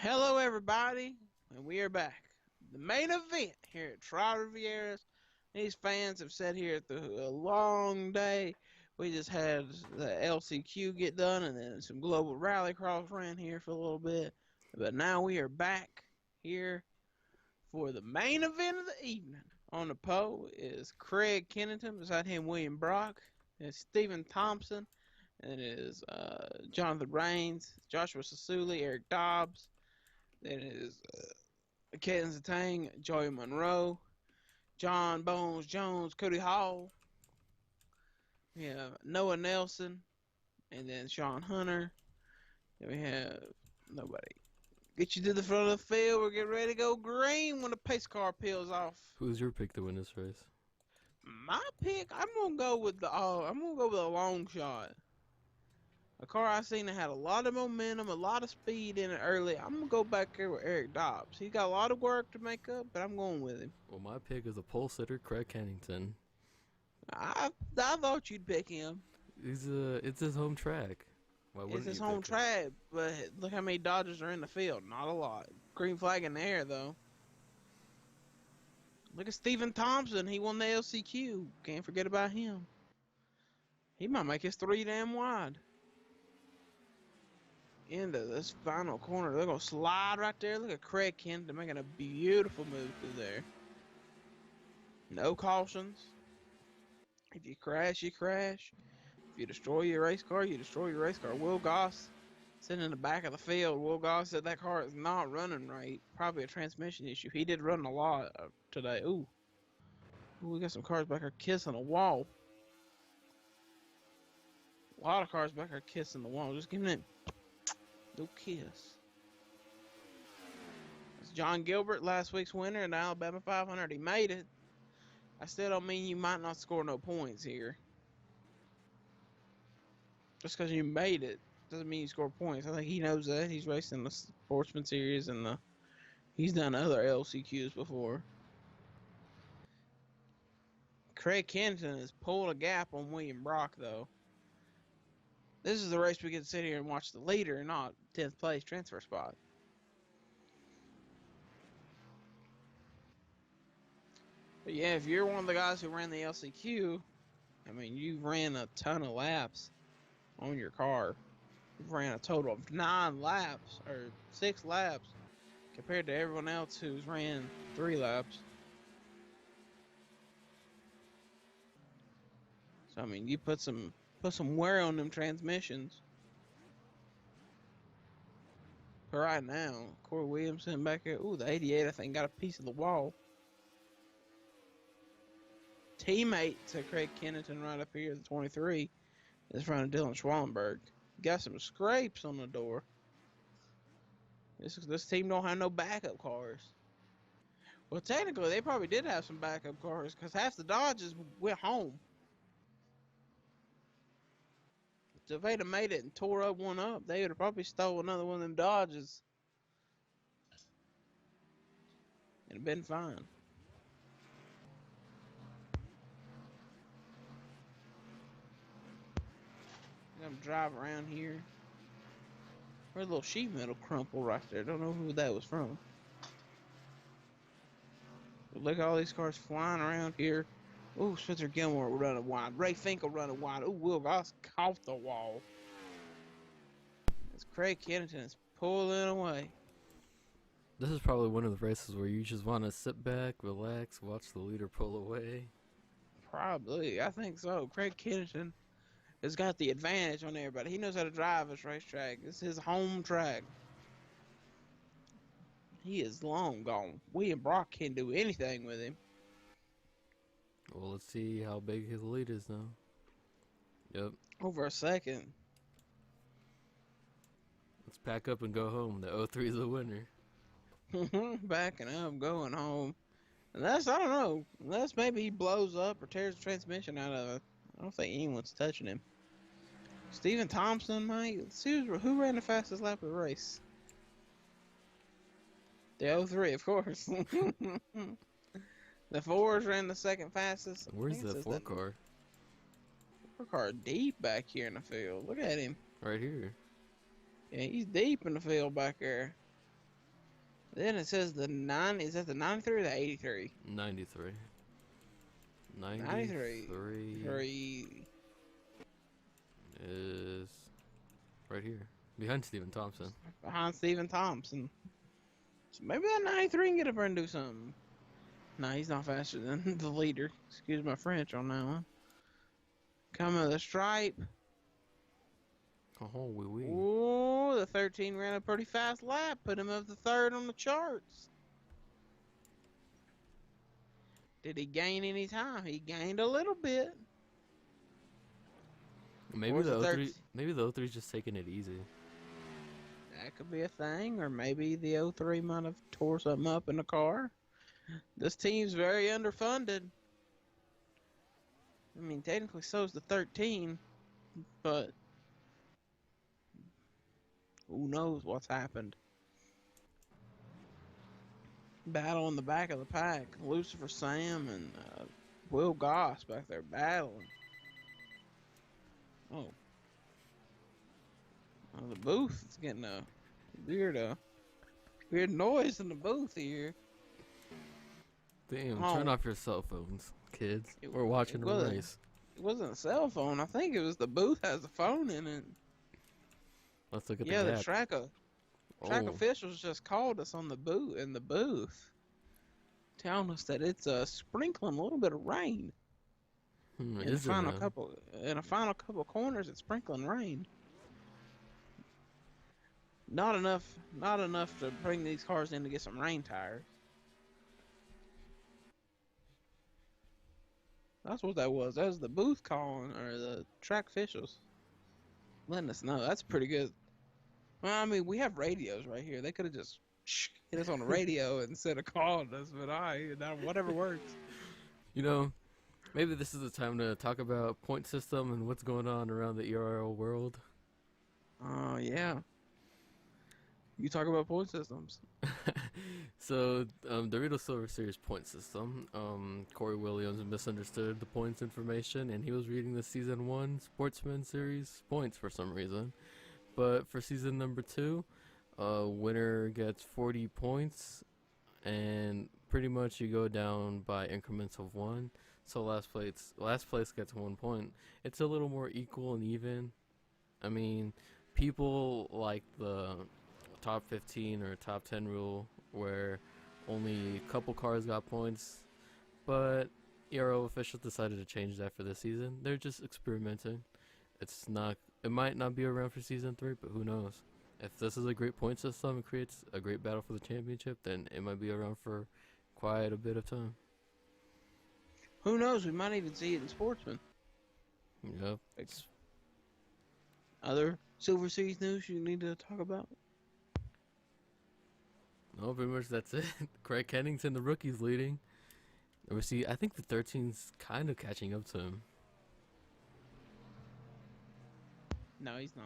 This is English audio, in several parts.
Hello, everybody, and we are back. The main event here at Trois-Rivières. These fans have sat here through a long day. We just had the LCQ get done, and then some global rallycross ran here for a little bit. But now we are back here for the main event of the evening. On the pole is Craig Kennington, beside him William Brock, and Stephen Thompson, and it is Jonathan Rains, Joshua Sasuli, Eric Dobbs. Then it is Ken Zatang, Joey Monroe, John Bones Jones, Cody Hall. We have Noah Nelson, and then Sean Hunter. Then we have nobody. Get you to the front of the field. We're getting ready to go green when the pace car peels off. Who's your pick to win this race? My pick, I'm gonna go with a long shot. A car I seen that had a lot of momentum, a lot of speed in it early. I'm gonna go back here with Eric Dobbs. He's got a lot of work to make up, but I'm going with him. Well, my pick is a pole sitter, Craig Kennington. I thought you'd pick him. It's his home track. Why It's wouldn't his you home pick him? track, but look how many Dodgers are in the field. Not a lot. Green flag in the air, though. Look at Stephen Thompson. He won the LCQ. Can't forget about him. He might make his 3 damn wide. Into this final corner. They're going to slide right there. Look at Craig Kennington making a beautiful move through there. No cautions. If you crash, you crash. If you destroy your race car, you destroy your race car. Will Goss sitting in the back of the field. Will Goss said that car is not running right. Probably a transmission issue. He did run a lot today. Ooh, we got some cars back here kissing a wall. A lot of cars back here kissing the wall. Just giving it no kiss. It's John Gilbert, last week's winner in the Alabama 500. He made it. I still don't mean you might not score no points here. Just because you made it doesn't mean you score points. I think he knows that. He's racing the Sportsman Series and he's done other LCQs before. Craig Kennington has pulled a gap on William Brock, though. This is the race we get to sit here and watch the leader, not 10th place transfer spot. But yeah, if you're one of the guys who ran the LCQ, I mean, you ran a ton of laps on your car. You've ran a total of 9 laps, or 6 laps, compared to everyone else who's ran 3 laps. So, I mean, you put some wear on them transmissions. But right now, Corey Williamson back here. Ooh, the 88, I think, got a piece of the wall. Teammate to Craig Kennington right up here, the 23, is in front of Dylan Schwallenberg. Got some scrapes on the door. This team don't have no backup cars. Well, technically, they probably did have some backup cars because half the Dodges went home. If they'd have made it and tore one up, they would have probably stole another one of them Dodges. And been fine. I'm gonna drive around here. Where's a little sheet metal crumple right there? Don't know who that was from. But look at all these cars flying around here. Ooh, Spencer Gilmore running wide. Ray Finkel running wide. Ooh, Will Goss caught the wall. As Craig Kennington is pulling away. This is probably one of the races where you just want to sit back, relax, watch the leader pull away. Probably. I think so. Craig Kennington has got the advantage on everybody. He knows how to drive this racetrack. This is his home track. He is long gone. William Brock can't do anything with him. Well, let's see how big his lead is now. Yep. Over a second. Let's pack up and go home. The 03 is the winner. Backing up, going home. Unless, I don't know, unless maybe he blows up or tears the transmission out of it. I don't think anyone's touching him. Stephen Thompson, mate. Let's see who ran the fastest lap of the race. The 03, of course. The 4s ran the second fastest. Where's the 4 car? 4 car deep back here in the field. Look at him. Right here. Yeah, he's deep in the field back there. Then it says the 9. Is that the 93 or the 83? 93. 93. 93 Three. is right here. Behind Stephen Thompson. Behind Stephen Thompson. So maybe that 93 can get up there and do something. No, he's not faster than the leader. Excuse my French on that one. Coming with the stripe. Oh, wee wee. Ooh, the 13 ran a pretty fast lap. Put him up to third on the charts. Did he gain any time? He gained a little bit. Maybe the 03. Maybe the 03 is just taking it easy. That could be a thing, or maybe the 03 might have tore something up in the car. This team's very underfunded. I mean, technically so is the 13, but who knows what's happened. Battle in the back of the pack. Lucifer Sam and Will Goss back there battling. Oh. The booth is getting a weird noise in the booth here. Damn, turn off your cell phones, kids. We're watching a race. It wasn't a cell phone. I think it was the booth has a phone in it. Let's look at the gap. track officials just called us on the booth, telling us that it's sprinkling a little bit of rain. In a final couple corners, it's sprinkling rain. Not enough to bring these cars in to get some rain tires. That's what that was. That was the booth calling, or the track officials letting us know. That's pretty good. Well, I mean, we have radios right here. They could have just hit us on the radio instead of calling us, but whatever works. You know, maybe this is the time to talk about point system and what's going on around the ERL world. Oh, yeah. You talk about point systems. So, Doritos Silver Series point system. Corey Williams misunderstood the points information, and he was reading the Season 1 Sportsman Series points for some reason. But for Season number 2, winner gets 40 points, and pretty much you go down by increments of 1. So last place gets 1 point. It's a little more equal and even. I mean, people like the top 15 or top 10 rule where only a couple cars got points, but ERL officials decided to change that for this season. They're just experimenting. It might not be around for Season 3, but who knows. If this is a great point system and creates a great battle for the championship, then it might be around for quite a bit of time. Who knows? We might even see it in Sportsman. Yep. Other Silver Series news you need to talk about? No, pretty much that's it. Craig Kennington, the rookie's leading. I think the 13's kind of catching up to him. No, he's not.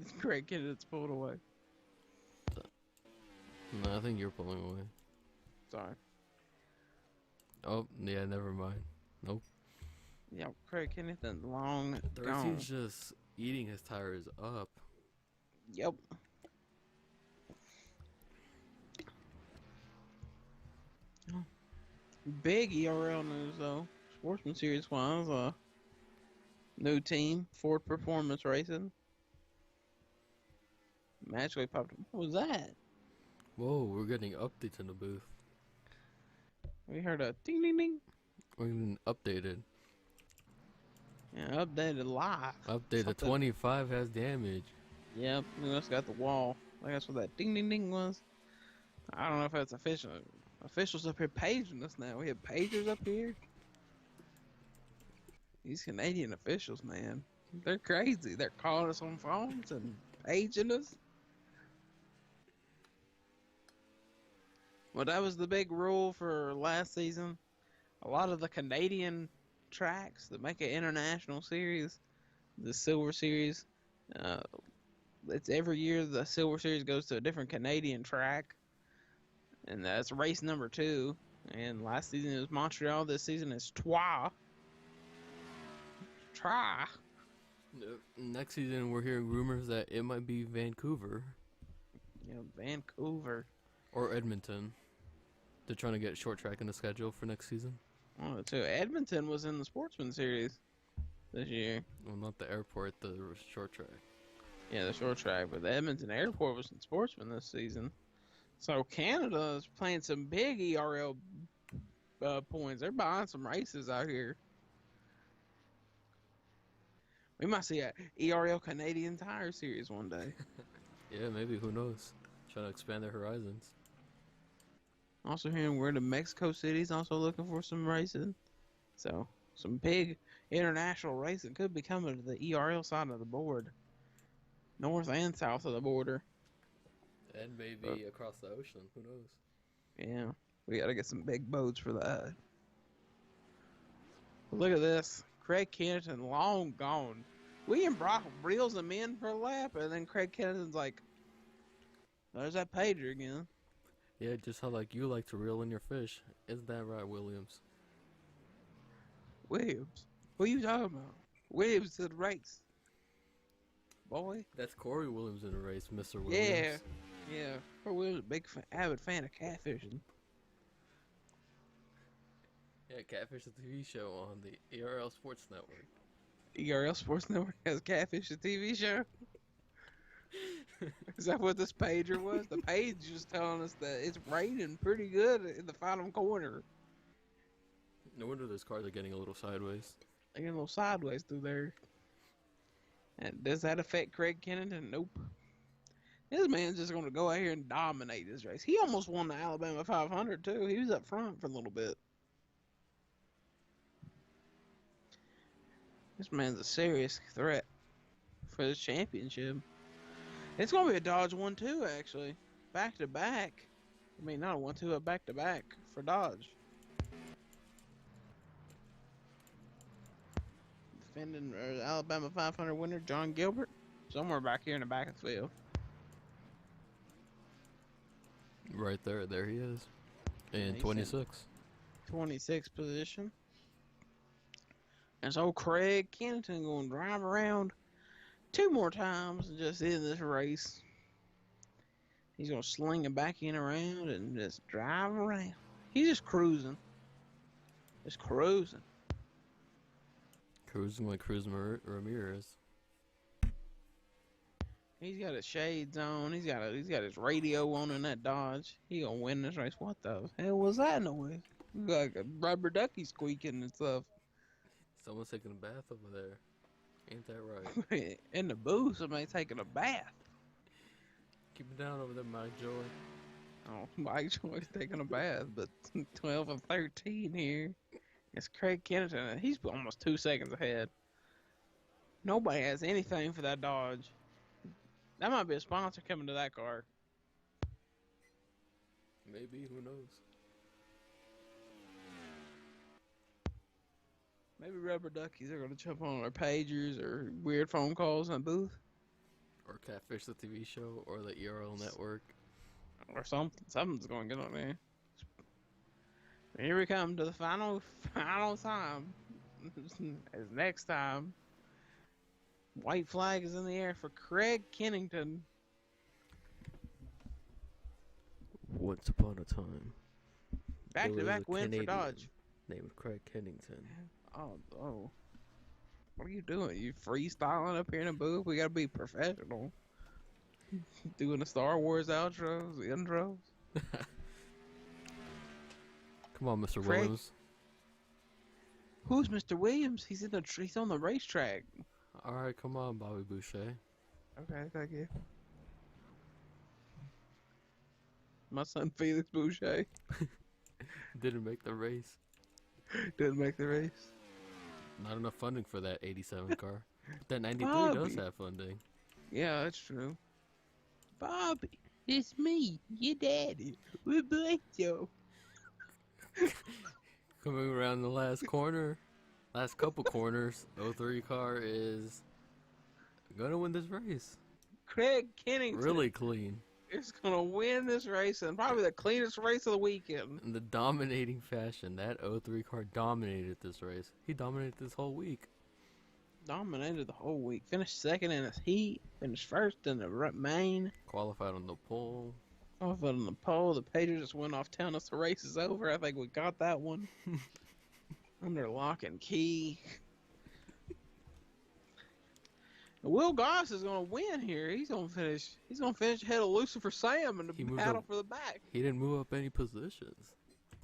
It's Craig Kennington's pulled away. No, I think you're pulling away. Sorry. Oh, yeah, never mind. Nope. Yeah, Craig Kennington long 13's just eating his tires up. Yep. Big ERL news though. Sportsman Series wise, new team, Ford Performance Racing. Magically popped up. What was that? Whoa, we're getting updates in the booth. We heard a ding ding ding. We're even updated. Yeah, updated live. Updated 25 has damage. Yep, we just got the wall. I guess what that ding ding ding was. I don't know if that's official. Officials up here paging us now. We have pagers up here. These Canadian officials, man. They're crazy. They're calling us on phones and paging us. Well, that was the big rule for last season. A lot of the Canadian tracks that make an international series, the Silver Series, it's every year the Silver Series goes to a different Canadian track. And that's race number 2. And last season it was Montreal. This season it's Trois. Next season we're hearing rumors that it might be Vancouver. Yeah, Vancouver. Or Edmonton. They're trying to get short track in the schedule for next season. Oh, too. Edmonton was in the Sportsman Series this year. Well, not the airport, the short track. Yeah, the short track, but the Edmonton Airport was in Sportsman this season. So Canada is playing some big ERL points. They're buying some races out here. We might see a ERL Canadian Tire Series one day. Yeah, maybe. Who knows? Trying to expand their horizons. Also hearing where the Mexico City's also looking for some racing. So some big international racing could be coming to the ERL side of the board. North and south of the border. And maybe across the ocean. Who knows? Yeah, we got to get some big boats for that. Look at this. Craig Kennington, long gone. William Brock reels him in for a lap, and then Craig Kennington's like, there's that pager again. Yeah, just how like you like to reel in your fish. Isn't that right, Williams? Williams? What are you talking about? Williams to the race. Boy. That's Corey Williams in the race, Mr. Williams. Yeah. Yeah. Corey Williams, big avid fan of catfishing. Yeah, Catfish the TV show on the ERL Sports Network. ERL Sports Network has Catfish, the TV show? Is that what this pager was? The page was telling us that it's raining pretty good in the final corner. No wonder those cars are getting a little sideways. They're getting a little sideways through there. And does that affect Craig Kennington? Nope. This man's just going to go out here and dominate this race. He almost won the Alabama 500 too. He was up front for a little bit. This man's a serious threat for this championship. It's going to be a Dodge 1-2, actually. Back to back. I mean, not a 1-2, but back to back for Dodge. Defending Alabama 500 winner, John Gilbert. Somewhere back here in the back of the field. Right there. There he is. And 26. 26th position. And so Craig Kennington going to drive around 2 more times and just end this race. He's going to sling it back in around and just drive around. He's just cruising. Just cruising. Cruising like Cruz Ramirez. He's got his shades on. He's got his radio on in that Dodge. He gonna win this race. What the hell was that noise? Like a rubber ducky squeaking and stuff. Someone's taking a bath over there. Ain't that right? In the booth, somebody taking a bath. Keep it down over there, Mike Joy. Oh, Mike Joy's taking a bath, but 12 and 13 here. It's Craig Kennington, and he's almost 2 seconds ahead. Nobody has anything for that Dodge. That might be a sponsor coming to that car. Maybe, who knows? Maybe rubber duckies are going to jump on our pagers or weird phone calls in the booth. Or Catfish the TV show, or the ERL network. Or something. Something's going to get on there. Here we come to the final time. As next time, white flag is in the air for Craig Kennington. Once upon a time, Back-to-back win for Dodge. Named Craig Kennington. Oh. What are you doing? You freestyling up here in the booth? We gotta be professional. Doing the Star Wars outros, the intros. Come on, Mr. Craig. Williams. Who's Mr. Williams? He's on the racetrack. All right, come on, Bobby Boucher. Okay, thank you. My son Felix Boucher Didn't make the race. didn't make the race. Not enough funding for that 87 car. But that 93 Bobby. does have funding. Yeah, that's true. Bobby, it's me, your daddy. We're Black Joe. Coming around the last corner, last couple corners, 03 car is gonna win this race. Craig Kennington Really clean. is gonna win this race, and probably the cleanest race of the weekend. In the dominating fashion, that 03 car dominated this race. He dominated this whole week. Dominated the whole week. Finished second in his heat. Finished first in the main. Qualified on the pole. Off on the pole, the pager just went off telling us the race is over. I think we got that one under lock and key. Will Goss is gonna win here. He's gonna finish. He's gonna finish ahead of Lucifer Sam in the He moved battle up. for the back. He didn't move up any positions.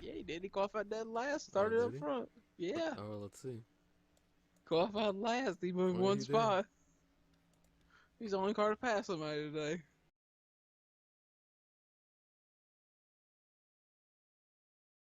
Yeah, he did. He qualified dead last. Oh, Started did up he? front. Yeah, Oh, let's see. qualified last. He moved Well, one he did. spot. He's the only car to pass somebody today.